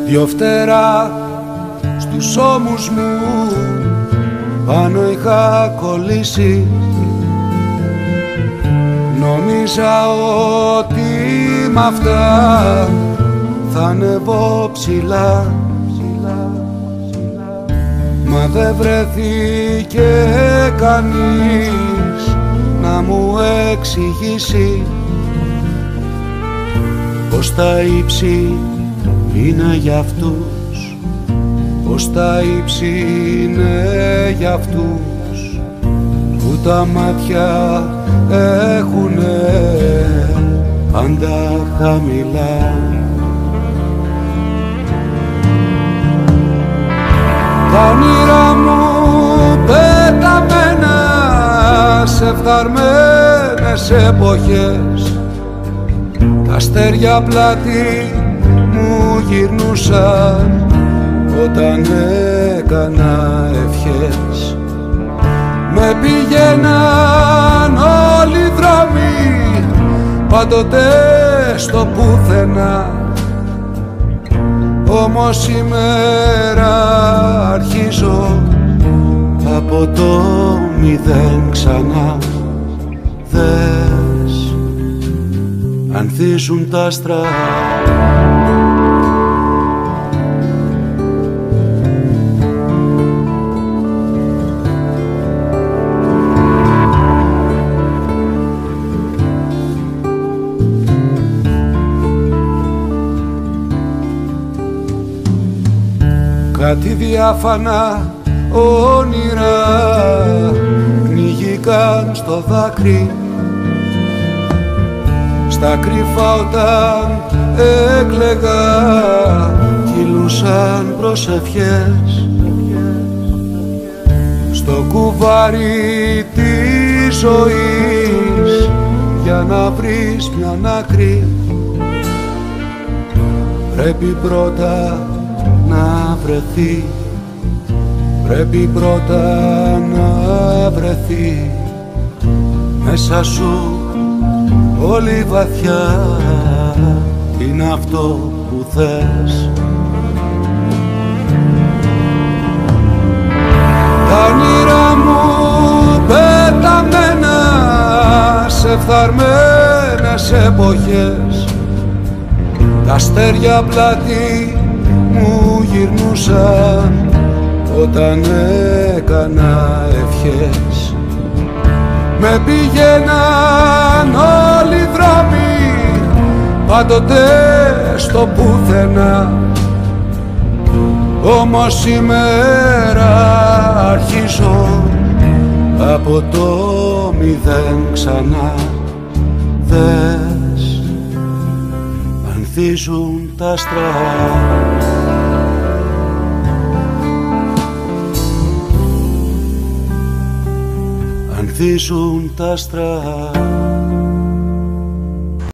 Δυο φτερά στους ώμους μου πάνω είχα κολλήσει. Νόμιζα ότι μ' αυτά θα ανεβώ ψηλά, μα δεν βρέθηκε κανείς να μου εξηγήσει πως τα ύψη είναι για αυτούς, πως τα ύψη είναι για αυτούς που τα μάτια έχουνε πάντα χαμηλά. Τα όνειρά μου πεταμένα σε φθαρμένες εποχές, τα αστέρια πλάτη μου γυρνούσαν όταν έκανα ευχές. Με πήγαιναν όλοι οι δρόμοι πάντοτε στο πουθενά, όμως σήμερα αρχίζω από το μηδέν ξανά. Δες, ανθίζουν τα άστρα, κάτι διάφανα όνειρα πνιγήκαν στο δάκρυ, στα κρυφά όταν έκλαιγα κυλούσαν προσευχές. Στο κουβάρι της ζωής για να βρεις μια άκρη πρέπει πρώτα να βρεθεί, πρέπει πρώτα να βρεθεί μέσα σου πολύ βαθιά είναι αυτό που θες. Τα όνειρά μου πεταμένα σε φθαρμένες εποχές, τα αστέρια πλάτη μου γυρνούσαν όταν έκανα ευχές. Με πήγαιναν όλοι οι δρόμοι πάντοτε στο πουθενά, όμως σήμερα αρχίζω από το μηδέν ξανά. Δες, ανθίζουν τα άστρα, ανθίζουν τα άστρα.